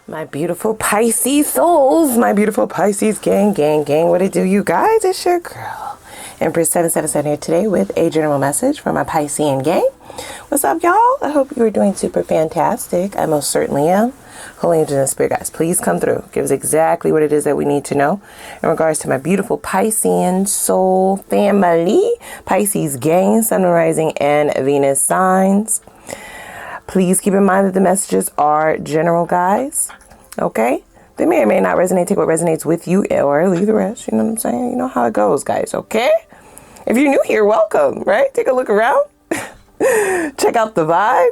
My beautiful Pisces souls, my beautiful Pisces gang, what it do, you guys? It's your girl, Empress 777 here today with a general message for my Piscean gang. What's up, y'all? I hope you are doing super fantastic. I most certainly am. Holy angels and spirit guides, please come through. Give us exactly what it is that we need to know in regards to my beautiful Piscean soul family, Pisces gang, Sun, Rising, and Venus signs. Please keep in mind that the messages are general, guys. Okay? They may or may not resonate. Take what resonates with you or leave the rest. You know what I'm saying? You know how it goes, guys. Okay? If you're new here, welcome, right? Take a look around. Check out the vibe.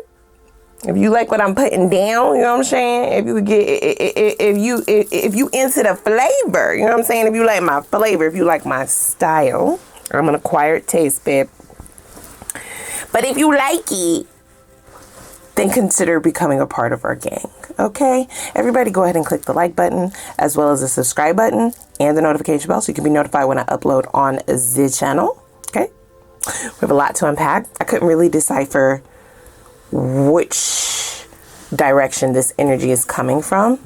If you like what I'm putting down, you know what I'm saying? If you get, if you into the flavor, you know what I'm saying? If you like my flavor, if you like my style, I'm an acquired taste, babe. But if you like it, then consider becoming a part of our gang, okay? Everybody go ahead and click the like button, as well as the subscribe button and the notification bell so you can be notified when I upload on the channel, okay? We have a lot to unpack. I couldn't really decipher which direction this energy is coming from.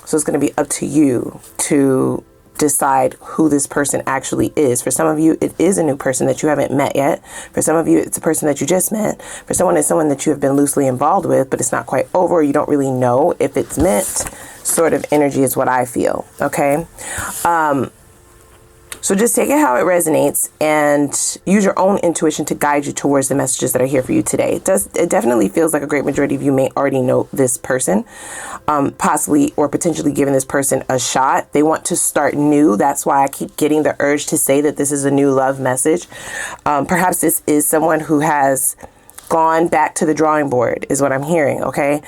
So it's going to be up to you to decide who this person actually is. For some of you, it is a new person that you haven't met yet. For some of you, it's a person that you just met. For someone, it's someone that you have been loosely involved with, but it's not quite over. You don't really know if it's meant. Sort of energy is what I feel. Okay. So just take it how it resonates and use your own intuition to guide you towards the messages that are here for you today. It definitely feels like a great majority of you may already know this person, possibly or potentially giving this person a shot. They want to start new. That's why I keep getting the urge to say that this is a new love message. Perhaps this is someone who has gone back to the drawing board is what I'm hearing. Okay.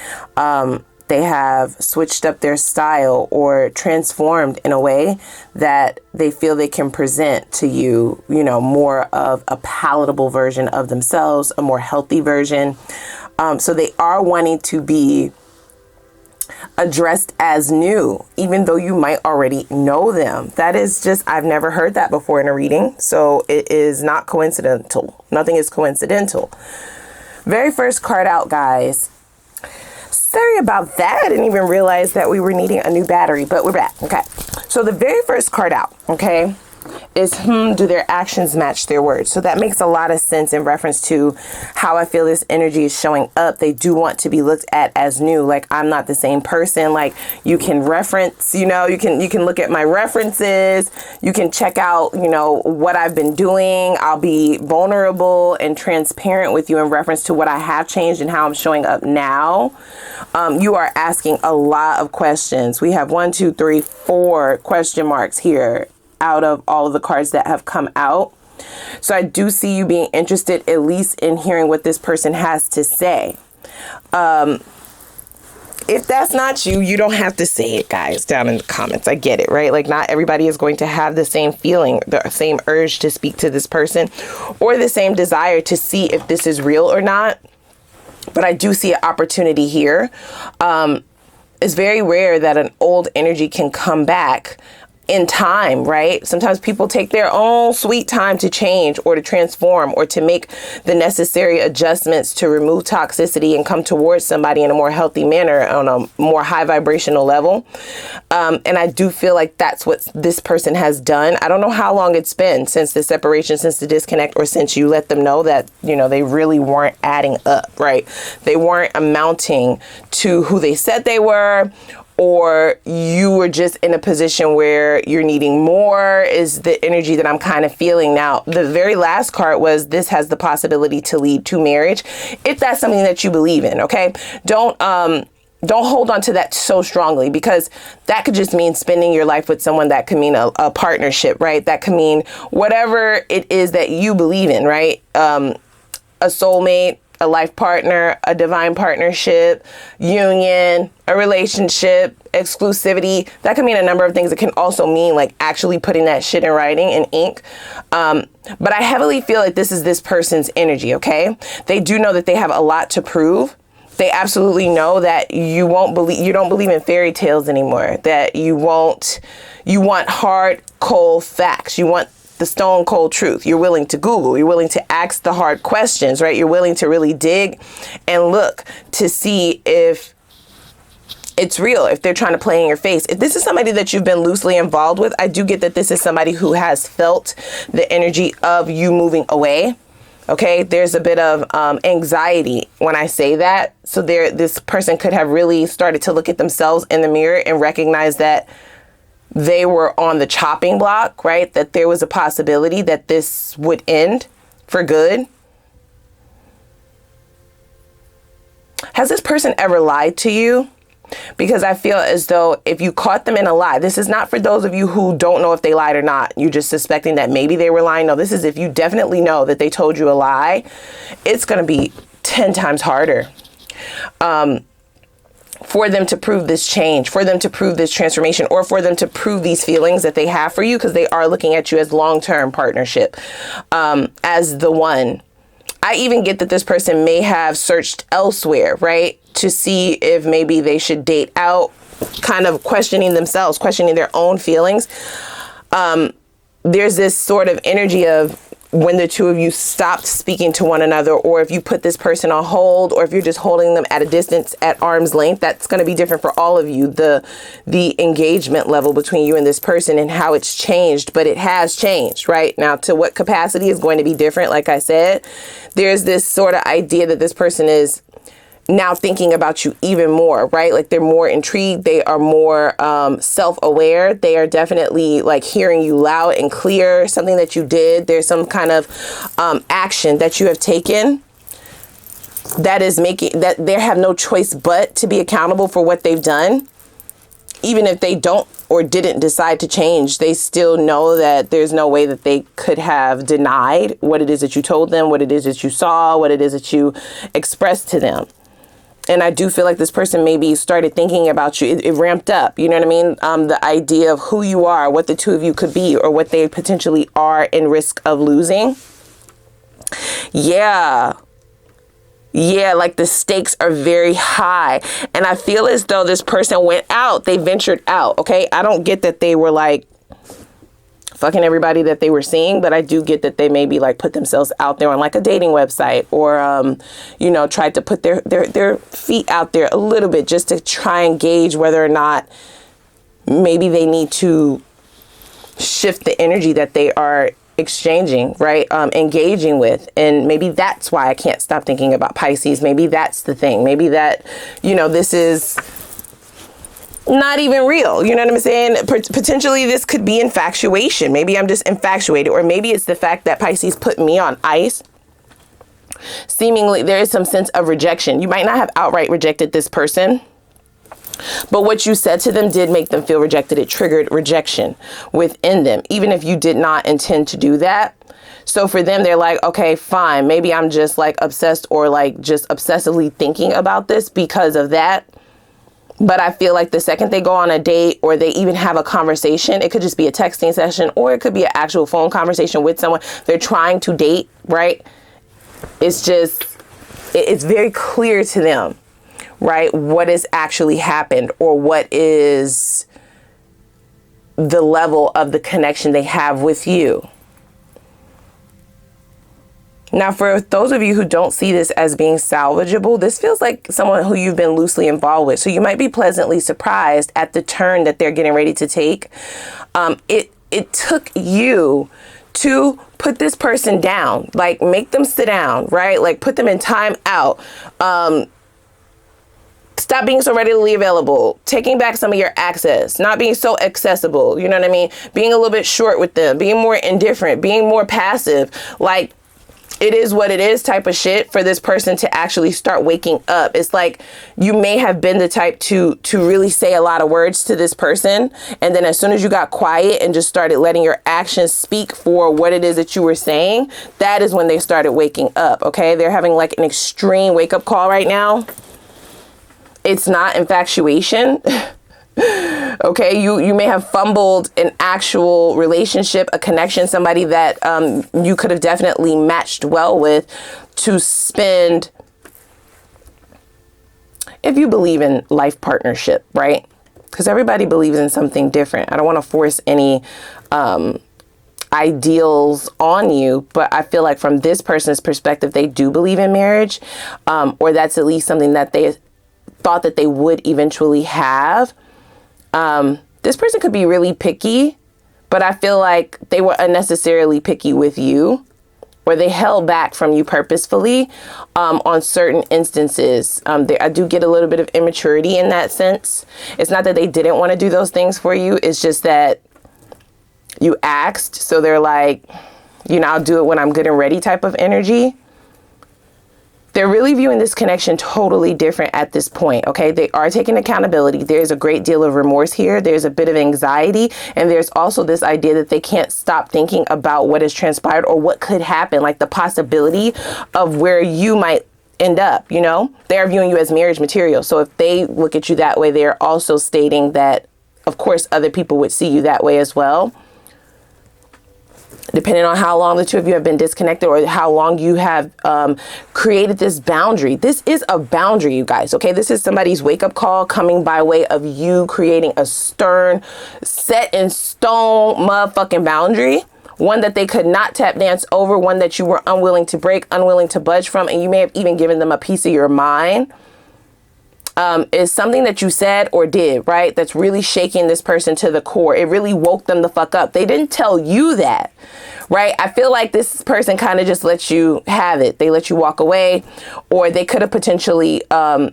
They have switched up their style or transformed in a way that they feel they can present to you, you know, more of a palatable version of themselves, a more healthy version. So they are wanting to be addressed as new, even though you might already know them. That is just, I've never heard that before in a reading. So it is not coincidental. Nothing is coincidental. Very first card out, guys. Sorry about that. I didn't even realize that we were needing a new battery, but we're back. Okay. So the very first card out, okay, is do their actions match their words? So that makes a lot of sense in reference to how I feel this energy is showing up. They do want to be looked at as new. Like, I'm not the same person. Like, you can reference, you know, you can look at my references. You can check out, you know, what I've been doing. I'll be vulnerable and transparent with you in reference to what I have changed and how I'm showing up now. You are asking a lot of questions. We have 1, 2, 3, 4 question marks here out of all of the cards that have come out. So I do see you being interested at least in hearing what this person has to say. If that's not you, you don't have to say it, guys, down in the comments. I get it, right? Like, not everybody is going to have the same feeling, the same urge to speak to this person, or the same desire to see if this is real or not. But I do see an opportunity here. It's very rare that an old energy can come back in time, right? Sometimes people take their own sweet time to change or to transform or to make the necessary adjustments to remove toxicity and come towards somebody in a more healthy manner on a more high vibrational level. And I do feel like that's what this person has done. I don't know how long it's been since the separation, since the disconnect, or since you let them know that, you know, they really weren't adding up, right? They weren't amounting to who they said they were, or you were just in a position where you're needing more, is the energy that I'm kind of feeling now. The very last card was, this has the possibility to lead to marriage, if that's something that you believe in, okay? Don't hold on to that so strongly, because that could just mean spending your life with someone. That could mean a partnership, right? That could mean whatever it is that you believe in, right? A soulmate, a life partner, a divine partnership, union, a relationship, exclusivity. That can mean a number of things. It can also mean like actually putting that shit in writing in ink. But I heavily feel like this is this person's energy, okay? They do know that they have a lot to prove. They absolutely know that you don't believe in fairy tales anymore, that you want hard, cold facts. You want the stone cold truth. You're willing to Google. You're willing to ask the hard questions, right? You're willing to really dig and look to see if it's real. If they're trying to play in your face, if this is somebody that you've been loosely involved with, I do get that this is somebody who has felt the energy of you moving away. Okay, there's a bit of anxiety when I say that. So this person could have really started to look at themselves in the mirror and recognize that they were on the chopping block, right? That there was a possibility that this would end for good. Has this person ever lied to you? Because I feel as though if you caught them in a lie, this is not for those of you who don't know if they lied or not. You're just suspecting that maybe they were lying. No, this is if you definitely know that they told you a lie. It's going to be 10 times harder for them to prove this change, for them to prove this transformation, or for them to prove these feelings that they have for you, because they are looking at you as long-term partnership, as the one. I even get that this person may have searched elsewhere, right? To see if maybe they should date out, kind of questioning themselves, questioning their own feelings. There's this sort of energy of when the two of you stopped speaking to one another, or if you put this person on hold, or if you're just holding them at a distance at arm's length, that's going to be different for all of you. The engagement level between you and this person and how it's changed, but it has changed, right? Now, to what capacity is going to be different. Like I said, there's this sort of idea that this person is now thinking about you even more, right? Like they're more intrigued. They are more self-aware. They are definitely like hearing you loud and clear, something that you did. There's some kind of action that you have taken that is making that they have no choice but to be accountable for what they've done. Even if they don't or didn't decide to change, they still know that there's no way that they could have denied what it is that you told them, what it is that you saw, what it is that you expressed to them. And I do feel like this person maybe started thinking about you. It ramped up, you know what I mean? The idea of who you are, what the two of you could be, or what they potentially are in risk of losing. Yeah, like the stakes are very high. And I feel as though this person went out. They ventured out, okay? I don't get that they were like fucking everybody that they were seeing, but I do get that they maybe like put themselves out there on like a dating website, or you know, tried to put their feet out there a little bit just to try and gauge whether or not maybe they need to shift the energy that they are exchanging, right? Engaging with. And maybe that's why I can't stop thinking about Pisces. Maybe that's the thing. Maybe that, you know, this is not even real. You know what I'm saying? Potentially this could be infatuation. Maybe I'm just infatuated, or maybe it's the fact that Pisces put me on ice. Seemingly there is some sense of rejection. You might not have outright rejected this person, but what you said to them did make them feel rejected. It triggered rejection within them, even if you did not intend to do that. So for them, they're like, okay, fine. Maybe I'm just like obsessed, or like just obsessively thinking about this because of that. But I feel like the second they go on a date, or they even have a conversation, it could just be a texting session, or it could be an actual phone conversation with someone they're trying to date, right? It's just, it's very clear to them, right, what has actually happened, or what is the level of the connection they have with you. Now, for those of you who don't see this as being salvageable, this feels like someone who you've been loosely involved with. So you might be pleasantly surprised at the turn that they're getting ready to take. It took you to put this person down, like make them sit down, right? Like put them in time out. Stop being so readily available, taking back some of your access, not being so accessible. You know what I mean? Being a little bit short with them, being more indifferent, being more passive, like it is what it is type of shit for this person to actually start waking up. It's like you may have been the type to really say a lot of words to this person. And then as soon as you got quiet and just started letting your actions speak for what it is that you were saying, that is when they started waking up. Okay. They're having like an extreme wake up call right now. It's not infatuation. Okay, you may have fumbled an actual relationship, a connection, somebody that you could have definitely matched well with to spend, if you believe in life partnership, right? Because everybody believes in something different. I don't want to force any ideals on you, but I feel like from this person's perspective, they do believe in marriage, or that's at least something that they thought that they would eventually have. This person could be really picky, but I feel like they were unnecessarily picky with you, or they held back from you purposefully on certain instances. I do get a little bit of immaturity in that sense. It's not that they didn't want to do those things for you. It's just that you asked. So they're like, you know, I'll do it when I'm good and ready type of energy. They're really viewing this connection totally different at this point, okay? They are taking accountability. There's a great deal of remorse here. There's a bit of anxiety. And there's also this idea that they can't stop thinking about what has transpired or what could happen, like the possibility of where you might end up, you know? They're viewing you as marriage material. So if they look at you that way, they're also stating that, of course, other people would see you that way as well. Depending on how long the two of you have been disconnected or how long you have created this boundary. This is a boundary, you guys, okay? This is somebody's wake-up call coming by way of you creating a stern, set in stone motherfucking boundary. One that they could not tap dance over, one that you were unwilling to break, unwilling to budge from, and you may have even given them a piece of your mind. Is something that you said or did, right? That's really shaking this person to the core. It really woke them the fuck up. They didn't tell you that, right? I feel like this person kind of just let you have it. They let you walk away, or they could have potentially, you know,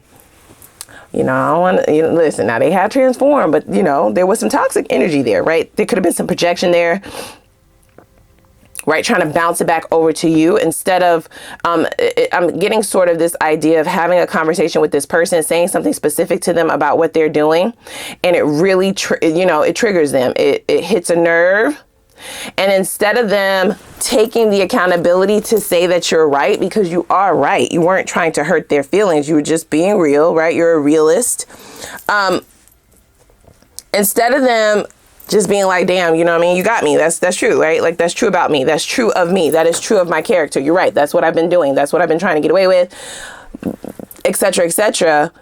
I don't want to, you know, listen, now they have transformed, but you know, there was some toxic energy there, right? There could have been some projection there. Right, trying to bounce it back over to you instead of, I'm getting sort of this idea of having a conversation with this person, saying something specific to them about what they're doing. And it really, you know, it triggers them. It hits a nerve. And instead of them taking the accountability to say that you're right, because you are right, you weren't trying to hurt their feelings. You were just being real, right? You're a realist. Instead of them just being like, damn, you know what I mean? You got me. That's true, right? Like, that's true about me. That's true of me. That is true of my character. You're right. That's what I've been doing. That's what I've been trying to get away with, etc., etc.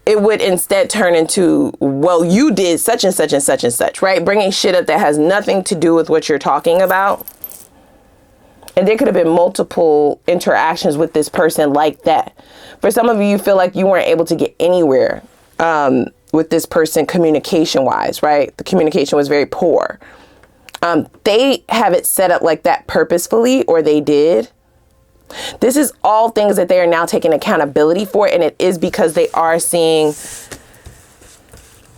It would instead turn into, well, you did such and such and such and such, right? Bringing shit up that has nothing to do with what you're talking about. And there could have been multiple interactions with this person like that. For some of you, you feel like you weren't able to get anywhere with this person communication wise, right? The communication was very poor. They have it set up like that purposefully, or they did. This is all things that they are now taking accountability for. And it is because they are seeing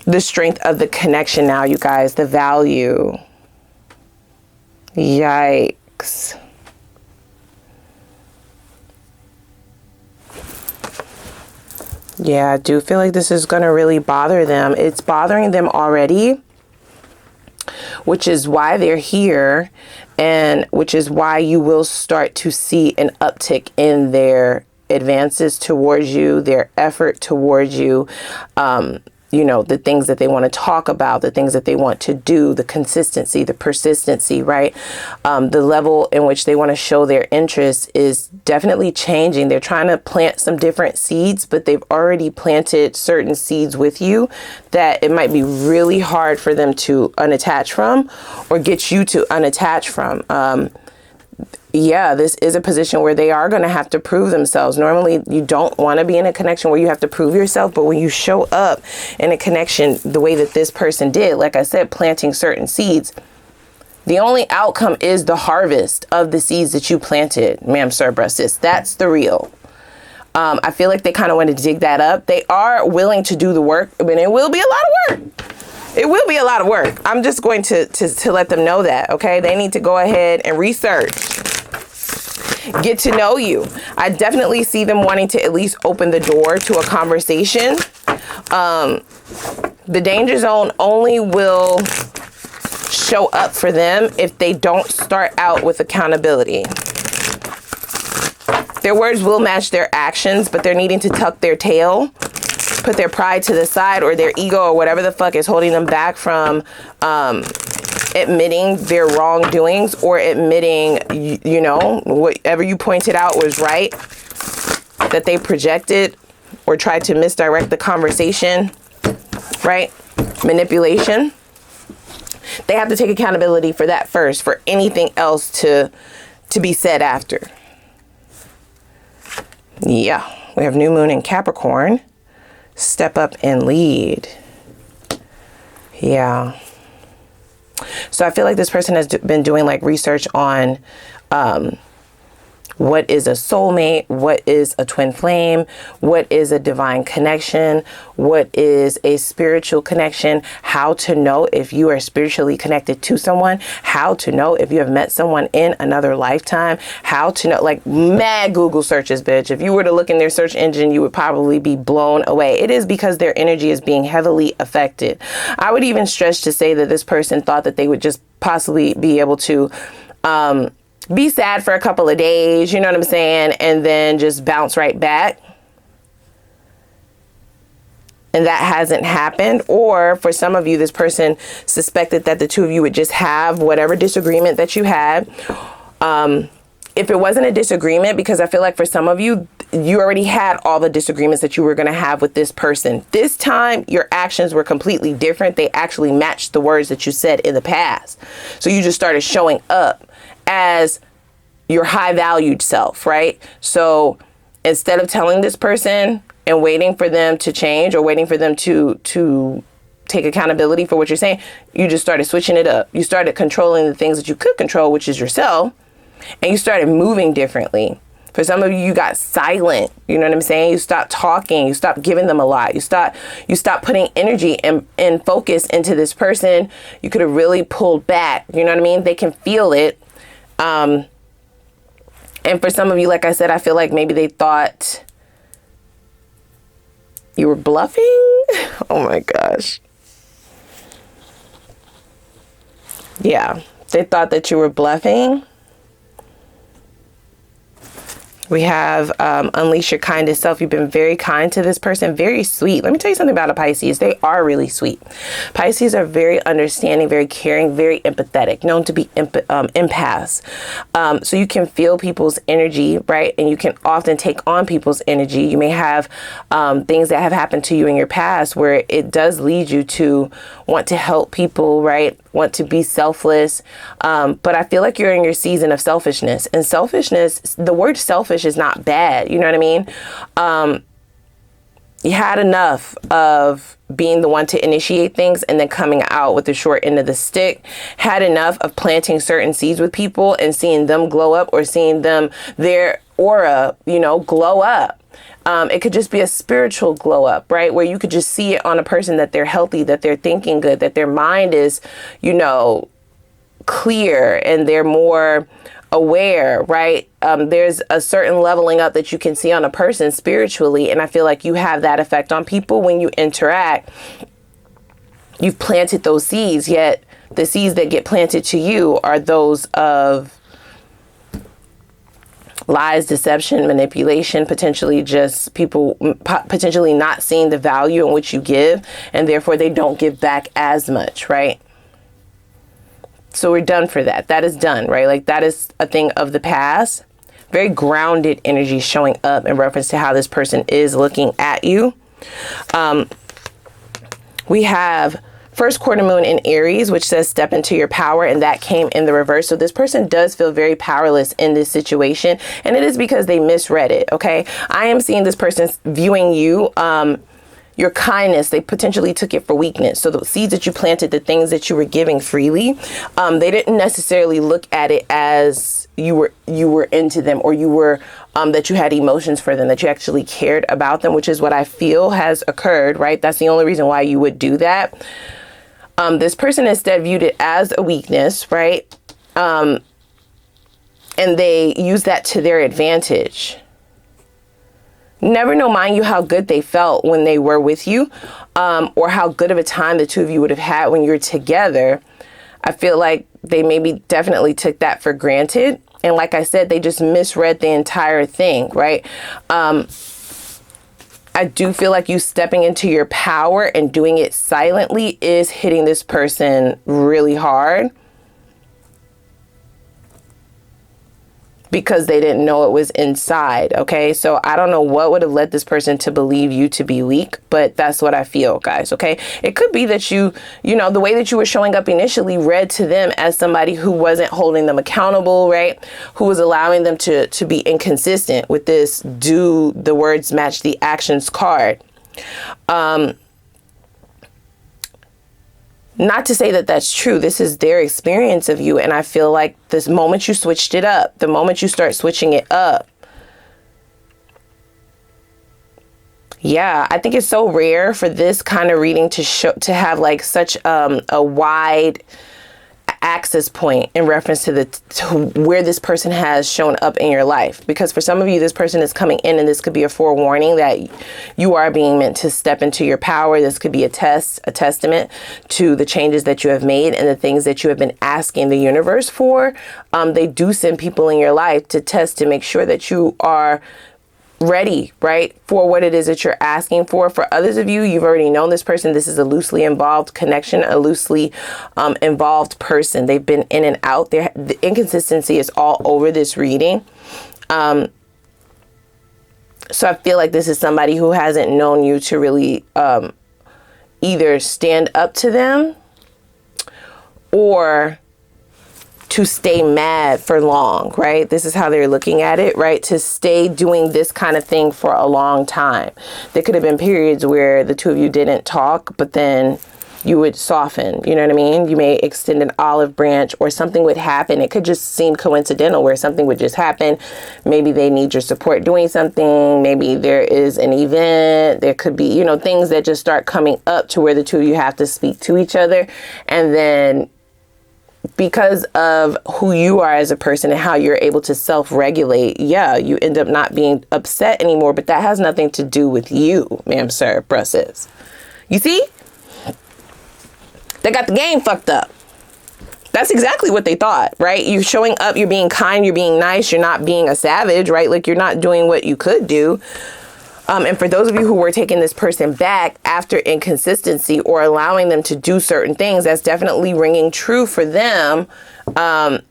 the strength of the connection now, you guys, the value. Yikes. Yeah, I do feel like this is going to really bother them. It's bothering them already, which is why they're here, and which is why you will start to see an uptick in their advances towards you, their effort towards you, you know, the things that they want to talk about, the things that they want to do, the consistency, the persistency, right? The level in which they want to show their interest is definitely changing. They're trying to plant some different seeds, but they've already planted certain seeds with you that it might be really hard for them to unattach from, or get you to unattach from. Yeah, this is a position where they are going to have to prove themselves. Normally, you don't want to be in a connection where you have to prove yourself. But when you show up in a connection the way that this person did, like I said, planting certain seeds, the only outcome is the harvest of the seeds that you planted, ma'am, sir, bruh, sis. That's the real. I feel like they kind of want to dig that up. They are willing to do the work, but it will be a lot of work. It will be a lot of work. I'm just going to let them know that, okay? They need to go ahead and research. Get to know you. I definitely see them wanting to at least open the door to a conversation. The danger zone only will show up for them if they don't start out with accountability. Their words will match their actions, but they're needing to tuck their tail, put their pride to the side, or their ego, or whatever the fuck is holding them back from admitting their wrongdoings, or admitting, you know, whatever you pointed out was right, that they projected or tried to misdirect the conversation, right? Manipulation. They have to take accountability for that first, for anything else to be said after. Yeah, we have new moon in Capricorn. Step up and lead. Yeah. So I feel like this person has been doing like research on what is a soulmate, what is a twin flame, what is a divine connection, what is a spiritual connection, how to know if you are spiritually connected to someone, how to know if you have met someone in another lifetime, how to know, like mad Google searches, bitch. If you were to look in their search engine, you would probably be blown away. It is because their energy is being heavily affected. I would even stretch to say that this person thought that they would just possibly be able to, be sad for a couple of days, you know what I'm saying? And then just bounce right back. And that hasn't happened. Or for some of you, this person suspected that the two of you would just have whatever disagreement that you had. If it wasn't a disagreement, because I feel like for some of you, you already had all the disagreements that you were going to have with this person. This time, your actions were completely different. They actually matched the words that you said in the past. So you just started showing up as your high valued self, right? So instead of telling this person and waiting for them to change or waiting for them to take accountability for what you're saying, you just started switching it up. You started controlling the things that you could control, which is yourself, and you started moving differently. For some of you, you got silent. You know what I'm saying? You stopped talking. You stopped giving them a lot. You stopped putting energy and focus into this person. You could have really pulled back. You know what I mean? They can feel it. And for some of you, like I said, I feel like maybe they thought you were bluffing. Oh my gosh. Yeah, they thought that you were bluffing. We have unleash your kindest self. You've been very kind to this person, very sweet. Let me tell you something about a Pisces. They are really sweet. Pisces are very understanding, very caring, very empathetic, known to be empaths. So you can feel people's energy, right? And you can often take on people's energy. You may have things that have happened to you in your past where it does lead you to want to help people, right? Want to be selfless. But I feel like you're in your season of selfishness. And selfishness, the word selfish is not bad. You know what I mean? You had enough of being the one to initiate things and then coming out with the short end of the stick. Had enough of planting certain seeds with people and seeing them glow up or seeing them, their aura, you know, glow up. It could just be a spiritual glow up, right? Where you could just see it on a person that they're healthy, that they're thinking good, that their mind is, you know, clear and they're more aware, right? There's a certain leveling up that you can see on a person spiritually. And I feel like you have that effect on people when you interact. You've planted those seeds, yet the seeds that get planted to you are those of lies, deception, manipulation, potentially just people potentially not seeing the value in which you give, and therefore they don't give back as much, right? So we're done for that. That is done, right? Like that is a thing of the past. Very grounded energy showing up in reference to how this person is looking at you. We have first quarter moon in Aries, which says step into your power, and that came in the reverse. So this person does feel very powerless in this situation, and it is because they misread it, okay? I am seeing this person viewing you, your kindness, they potentially took it for weakness. So the seeds that you planted, the things that you were giving freely, they didn't necessarily look at it as you were into them, or you were that you had emotions for them, that you actually cared about them, which is what I feel has occurred, right? That's the only reason why you would do that. This person instead viewed it as a weakness, right? And they use that to their advantage. Never know, mind you, how good they felt when they were with you, or how good of a time the two of you would have had when you're together. I feel like they maybe definitely took that for granted. And like I said, they just misread the entire thing, right? I do feel like you stepping into your power and doing it silently is hitting this person really hard, because they didn't know it was inside. Okay. So I don't know what would have led this person to believe you to be weak, but that's what I feel, guys. Okay. It could be that you know, the way that you were showing up initially read to them as somebody who wasn't holding them accountable, right? Who was allowing them to be inconsistent with this, do the words match the actions card. Not to say that that's true. This is their experience of you. And I feel like this moment you switched it up, the moment you start switching it up. Yeah, I think it's so rare for this kind of reading to have like such a wide access point in reference to where this person has shown up in your life. Because for some of you, this person is coming in and this could be a forewarning that you are being meant to step into your power. This could be a testament to the changes that you have made and the things that you have been asking the universe for. They do send people in your life to test, to make sure that you are ready, right, for what it is that you're asking for. For others of you, you've already known this person. This is a loosely involved connection, a loosely involved person. They've been in and out. The inconsistency is all over this reading. So I feel like this is somebody who hasn't known you to really either stand up to them or to stay mad for long, right? This is how they're looking at it, right? To stay doing this kind of thing for a long time. There could have been periods where the two of you didn't talk, but then you would soften, you know what I mean? You may extend an olive branch or something would happen. It could just seem coincidental where something would just happen. Maybe they need your support doing something. Maybe there is an event. There could be, you know, things that just start coming up to where the two of you have to speak to each other. And then because of who you are as a person and how you're able to self-regulate, yeah, you end up not being upset anymore, but that has nothing to do with you, ma'am, sir, brusses. You see? They got the game fucked up. That's exactly what they thought, right? You're showing up, you're being kind, you're being nice, you're not being a savage, right? Like you're not doing what you could do. And for those of you who were taking this person back after inconsistency or allowing them to do certain things, that's definitely ringing true for them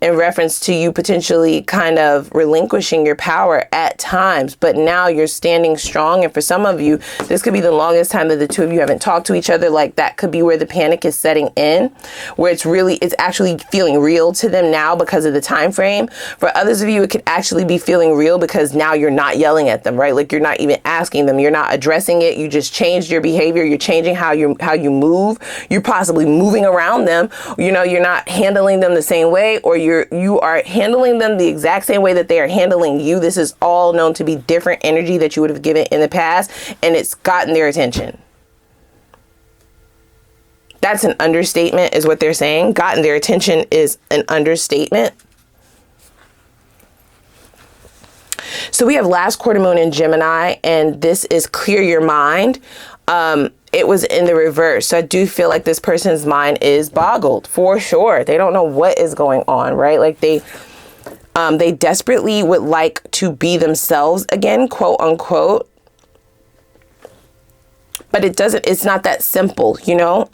in reference to you potentially kind of relinquishing your power at times. But now you're standing strong. And for some of you, this could be the longest time that the two of you haven't talked to each other. Like that could be where the panic is setting in, where it's actually feeling real to them now because of the time frame. For others of you, it could actually be feeling real because now you're not yelling at them, right? Like you're not even asking them, you're not addressing it. You just changed your behavior. You're changing how you move. You're possibly moving around them. You know, you're not handling them the same way, or you are handling them the exact same way that they are handling you. This is all known to be different energy that you would have given in the past, and it's gotten their attention. That's an understatement, is what they're saying. Gotten their attention is an understatement. So we have last quarter moon in Gemini, and this is clear your mind. It was in the reverse. So I do feel like this person's mind is boggled for sure. They don't know what is going on, right? Like they desperately would like to be themselves again, quote unquote. But it's not that simple, you know?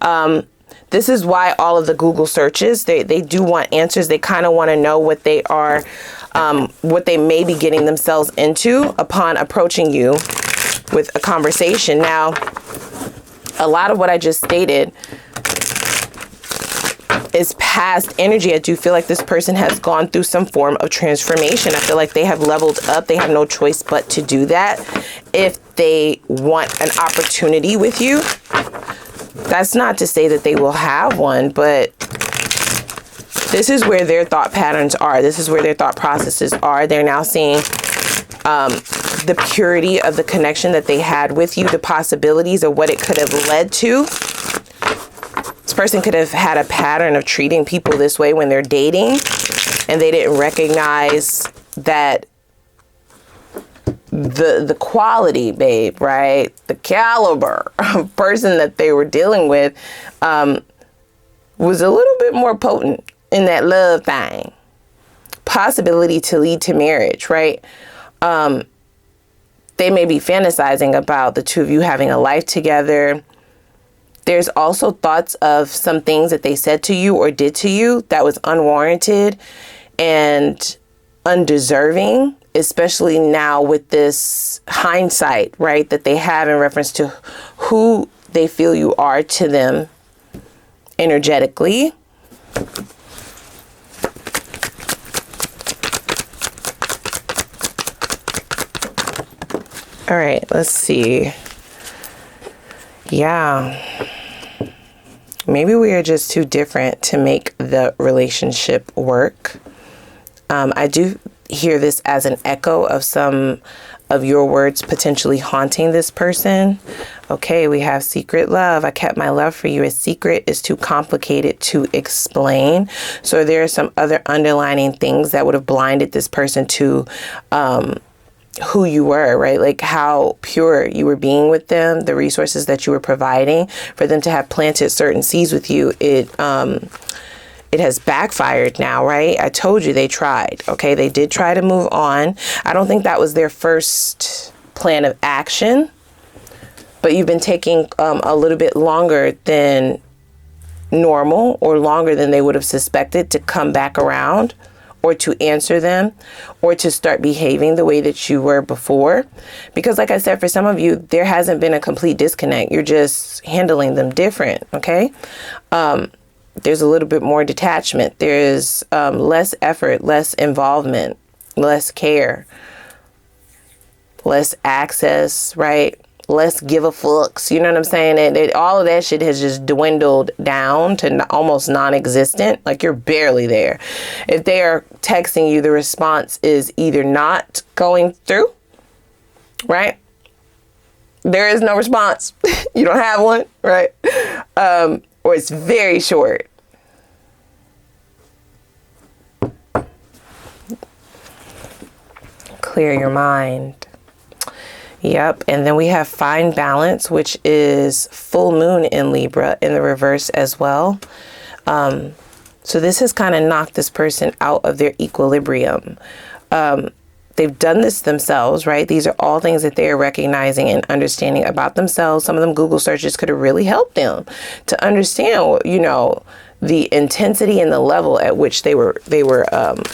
This is why all of the Google searches, they do want answers. They kind of want to know what they are, what they may be getting themselves into upon approaching you with a conversation. Now, a lot of what I just stated is past energy. I do feel like this person has gone through some form of transformation. I feel like they have leveled up. They have no choice but to do that if they want an opportunity with you. That's not to say that they will have one, but this is where their thought patterns are. This is where their thought processes are. They're now seeing the purity of the connection that they had with you, the possibilities of what it could have led to. This person could have had a pattern of treating people this way when they're dating, and they didn't recognize that the quality, babe, right? The caliber of person that they were dealing with was a little bit more potent in that love thing. Possibility to lead to marriage, right? They may be fantasizing about the two of you having a life together. There's also thoughts of some things that they said to you or did to you that was unwarranted and undeserving, especially now with this hindsight, right, that they have in reference to who they feel you are to them energetically. All right, let's see. Yeah. Maybe we are just too different to make the relationship work. I do hear this as an echo of some of your words potentially haunting this person. Okay, we have secret love. I kept my love for you a secret. Is too complicated to explain. So there are some other underlining things that would have blinded this person to who you were, right? Like how pure you were being with them, the resources that you were providing for them to have planted certain seeds with you. It has backfired now, right? I told you they tried. Okay, they did try to move on. I don't think that was their first plan of action, but you've been taking a little bit longer than normal, or longer than they would have suspected, to come back around, or to answer them, or to start behaving the way that you were before. Because like I said, for some of you, there hasn't been a complete disconnect. You're just handling them different, okay? There's a little bit more detachment. There's less effort, less involvement, less care, less access, right? Less give a fucks. You know what I'm saying? And all of that shit has just dwindled down to almost non-existent. Like you're barely there. If they are texting you, the response is either not going through, right? There is no response. You don't have one, right? Or it's very short. Clear your mind. Yep. And then we have fine balance, which is full moon in Libra in the reverse as well. So this has kind of knocked this person out of their equilibrium. They've done this themselves, right? These are all things that they're recognizing and understanding about themselves. Some of them Google searches could have really helped them to understand, you know, the intensity and the level at which they were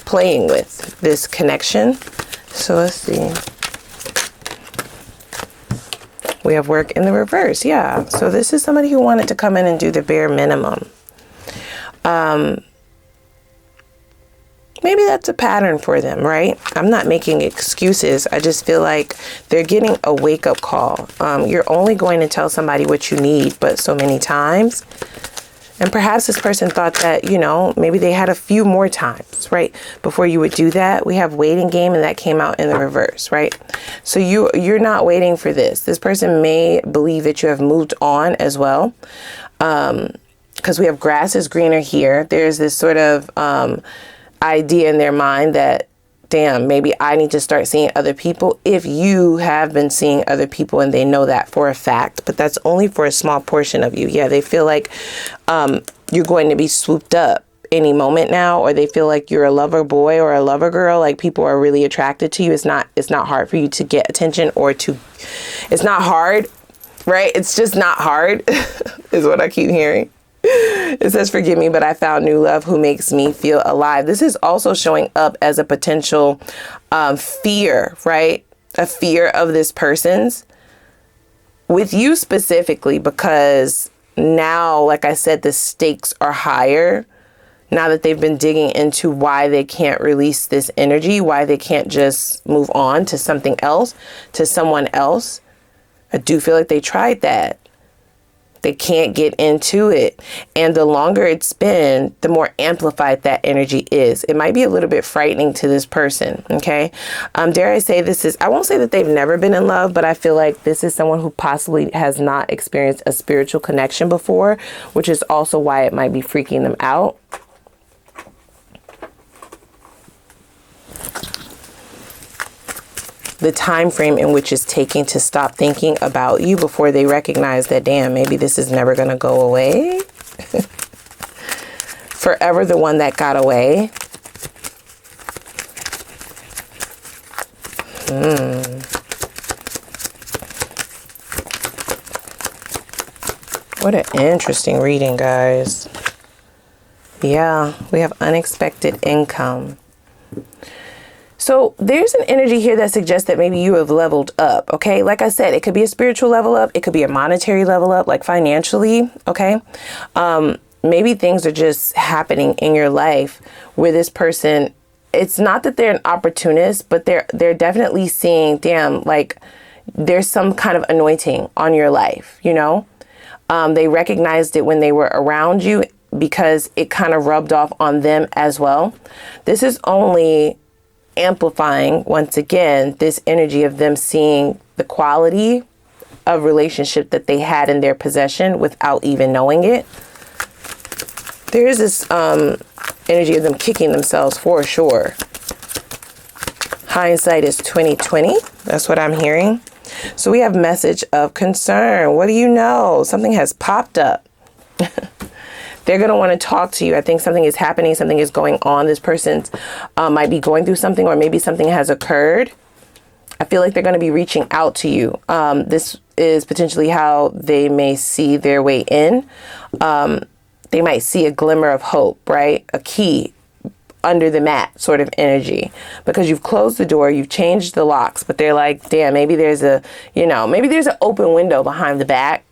playing with this connection. So let's see. We have work in the reverse. Yeah. So this is somebody who wanted to come in and do the bare minimum. Maybe that's a pattern for them, right? I'm not making excuses. I just feel like they're getting a wake-up call. You're only going to tell somebody what you need, but so many times. And perhaps this person thought that, you know, maybe they had a few more times, right, before you would do that. We have waiting game, and that came out in the reverse, right? So you're not waiting for this. This person may believe that you have moved on as well. Because we have grass is greener here. There's this sort of idea in their mind that, damn, maybe I need to start seeing other people. If you have been seeing other people and they know that for a fact, but that's only for a small portion of you. Yeah, they feel like you're going to be swooped up any moment now, or they feel like you're a lover boy or a lover girl, like people are really attracted to you. It's not hard for you to get attention, or to, it's not hard, right? It's just not hard is what I keep hearing. It says, forgive me, but I found new love who makes me feel alive. This is also showing up as a potential fear, right? A fear of this person's with you specifically, because now, like I said, the stakes are higher now that they've been digging into why they can't release this energy, why they can't just move on to something else, to someone else. I do feel like they tried that. They can't get into it. And the longer it's been, the more amplified that energy is. It might be a little bit frightening to this person, okay? Dare I say this is, I won't say that they've never been in love, but I feel like this is someone who possibly has not experienced a spiritual connection before, which is also why it might be freaking them out. The time frame in which it's taking to stop thinking about you before they recognize that, damn, maybe this is never going to go away. Forever the one that got away. What an interesting reading, guys. Yeah, we have unexpected income. So there's an energy here that suggests that maybe you have leveled up, okay? Like I said, it could be a spiritual level up. It could be a monetary level up, like financially, okay? Maybe things are just happening in your life where this person, it's not that they're an opportunist, but they're definitely seeing, damn, like there's some kind of anointing on your life, you know? They recognized it when they were around you because it kind of rubbed off on them as well. This is only amplifying, once again, this energy of them seeing the quality of relationship that they had in their possession without even knowing it. There is this energy of them kicking themselves for sure. Hindsight is 2020. That's what I'm hearing. So we have message of concern. What do you know? Something has popped up. They're going to want to talk to you. I think something is happening. Something is going on. This person might be going through something, or maybe something has occurred. I feel like they're going to be reaching out to you. This is potentially how they may see their way in. They might see a glimmer of hope, right? A key under the mat sort of energy, because you've closed the door, you've changed the locks, but they're like, damn, maybe there's a, maybe there's an open window behind the back.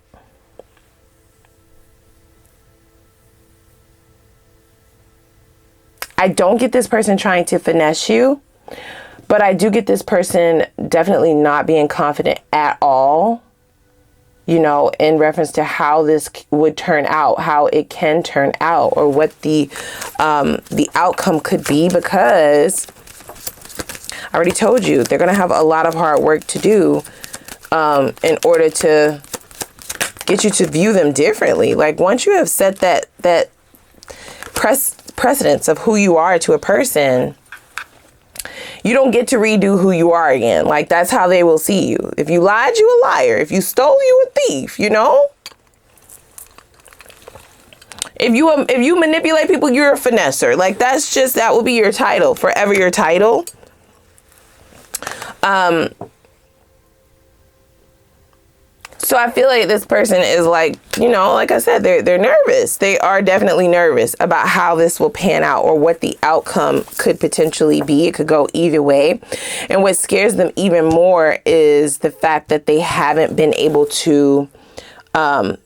I don't get this person trying to finesse you, but I do get this person definitely not being confident at all, in reference to how this would turn out, how it can turn out, or what the outcome could be, because I already told you they're going to have a lot of hard work to do in order to get you to view them differently. Like, once you have set that precedence of who you are to a person, you don't get to redo who you are again. Like, that's how they will see you. If you lied, you a liar. If you stole, you a thief, If you manipulate people, you're a finesser. Like, that will be your title, forever your title. So I feel like this person is like, like I said, they're nervous. They are definitely nervous about how this will pan out, or what the outcome could potentially be. It could go either way. And what scares them even more is the fact that they haven't been able to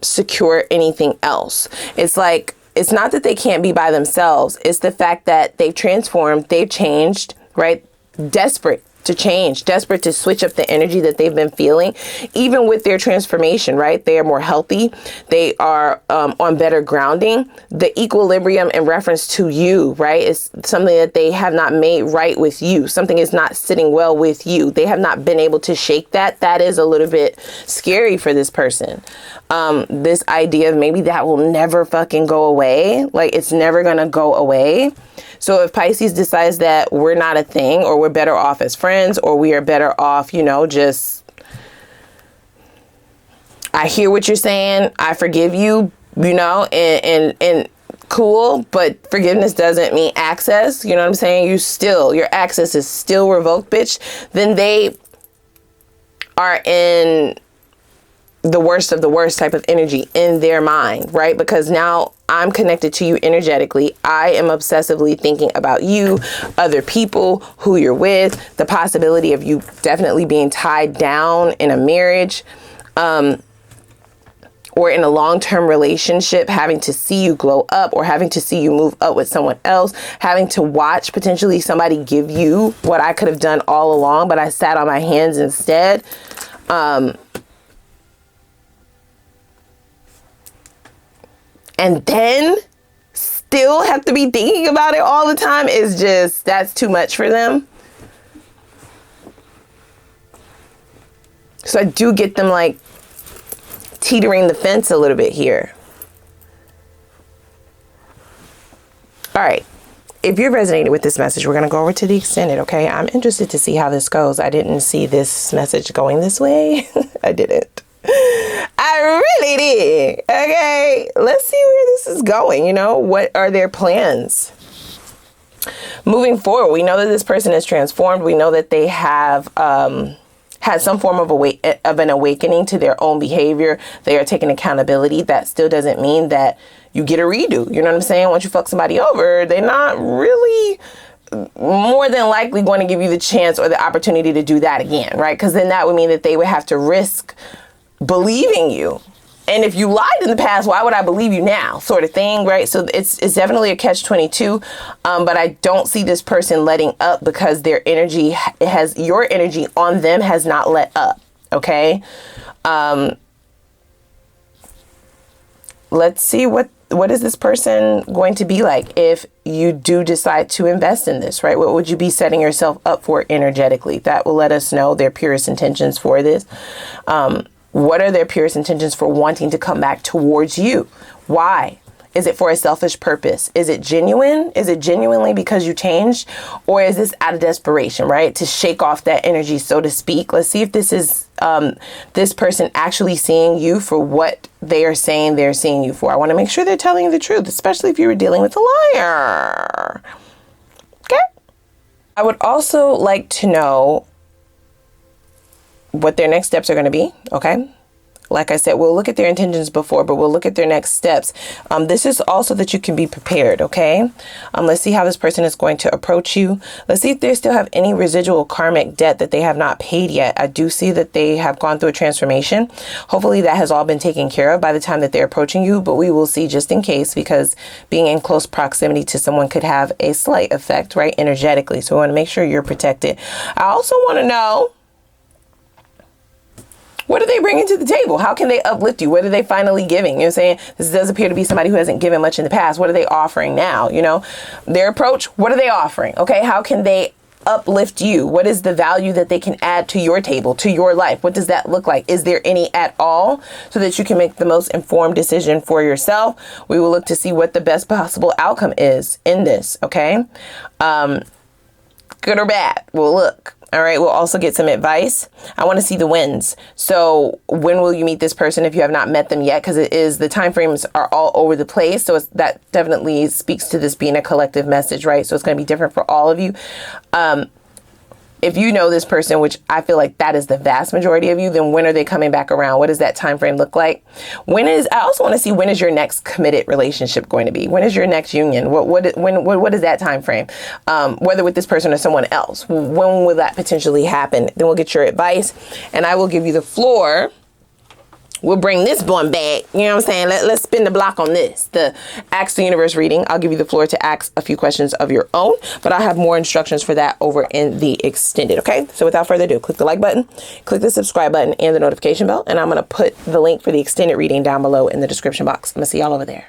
secure anything else. It's like, it's not that they can't be by themselves. It's the fact that they've transformed, they've changed, right? Desperate to change, desperate to switch up the energy that they've been feeling. Even with their transformation, right? They are more healthy. They are on better grounding. The equilibrium in reference to you, right, is something that they have not made right with you. Something is not sitting well with you. They have not been able to shake that. That is a little bit scary for this person. This idea of maybe that will never fucking go away. Like, it's never gonna go away. So if Pisces decides that we're not a thing, or we're better off as friends, or we are better off, just, I hear what you're saying, I forgive you, and cool, but forgiveness doesn't mean access. You know what I'm saying? Your access is still revoked, bitch. Then they are in the worst of the worst type of energy in their mind, right? Because now I'm connected to you energetically. I am obsessively thinking about you, other people, who you're with, the possibility of you definitely being tied down in a marriage, or in a long-term relationship, having to see you glow up, or having to see you move up with someone else, having to watch potentially somebody give you what I could have done all along, but I sat on my hands instead. And then still have to be thinking about it all the time is just, that's too much for them. So I do get them like teetering the fence a little bit here. All right. If you're resonating with this message, we're going to go over to the extended, okay? I'm interested to see how this goes. I didn't see this message going this way. I didn't. I really did. Okay, let's see where this is going. What are their plans moving forward? We know that this person is transformed. We know that they have had some form of an awakening to their own behavior. They are taking accountability. That still doesn't mean that you get a redo. You know what I'm saying? Once you fuck somebody over, they're not really more than likely going to give you the chance or the opportunity to do that again, right? Because then that would mean that they would have to risk believing you. And if you lied in the past, why would I believe you now, sort of thing, right? So it's definitely a catch-22, but I don't see this person letting up, because their energy your energy on them has not let up, okay? let's see what is this person going to be like if you do decide to invest in this, right? What would you be setting yourself up for energetically? That will let us know their purest intentions for this. What are their purest intentions for wanting to come back towards you? Why? Is it for a selfish purpose? Is it genuine? Is it genuinely because you changed? Or is this out of desperation, right? To shake off that energy, so to speak. Let's see if this is this person actually seeing you for what they are saying they're seeing you for. I want to make sure they're telling you the truth, especially if you were dealing with a liar. Okay? I would also like to know what their next steps are going to be, okay? Like I said, we'll look at their intentions before, but we'll look at their next steps. This is also that you can be prepared, okay? Let's see how this person is going to approach you. Let's see if they still have any residual karmic debt that they have not paid yet. I do see that they have gone through a transformation. Hopefully that has all been taken care of by the time that they're approaching you, but we will see just in case, because being in close proximity to someone could have a slight effect, right, energetically. So we want to make sure you're protected. I also want to know, what are they bringing to the table? How can they uplift you? What are they finally giving? You know what I'm saying? This does appear to be somebody who hasn't given much in the past. What are they offering now? You know, their approach, what are they offering? Okay, how can they uplift you? What is the value that they can add to your table, to your life? What does that look like? Is there any at all, so that you can make the most informed decision for yourself? We will look to see what the best possible outcome is in this, okay? Good or bad, we'll look. All right, we'll also get some advice. I want to see the wins. So when will you meet this person if you have not met them yet? Because the time frames are all over the place. So that definitely speaks to this being a collective message, right? So it's going to be different for all of you. If you know this person, which I feel like that is the vast majority of you, then when are they coming back around? What does that time frame look like? I also want to see, when is your next committed relationship going to be? When is your next union? What is that time frame? Whether with this person or someone else, when will that potentially happen? Then we'll get your advice, and I will give you the floor. We'll bring this one back. You know what I'm saying? Let's spin the block on this. The Ask the Universe reading. I'll give you the floor to ask a few questions of your own, but I'll have more instructions for that over in the extended. Okay. So without further ado, click the like button, click the subscribe button and the notification bell. And I'm going to put the link for the extended reading down below in the description box. I'm going to see y'all over there.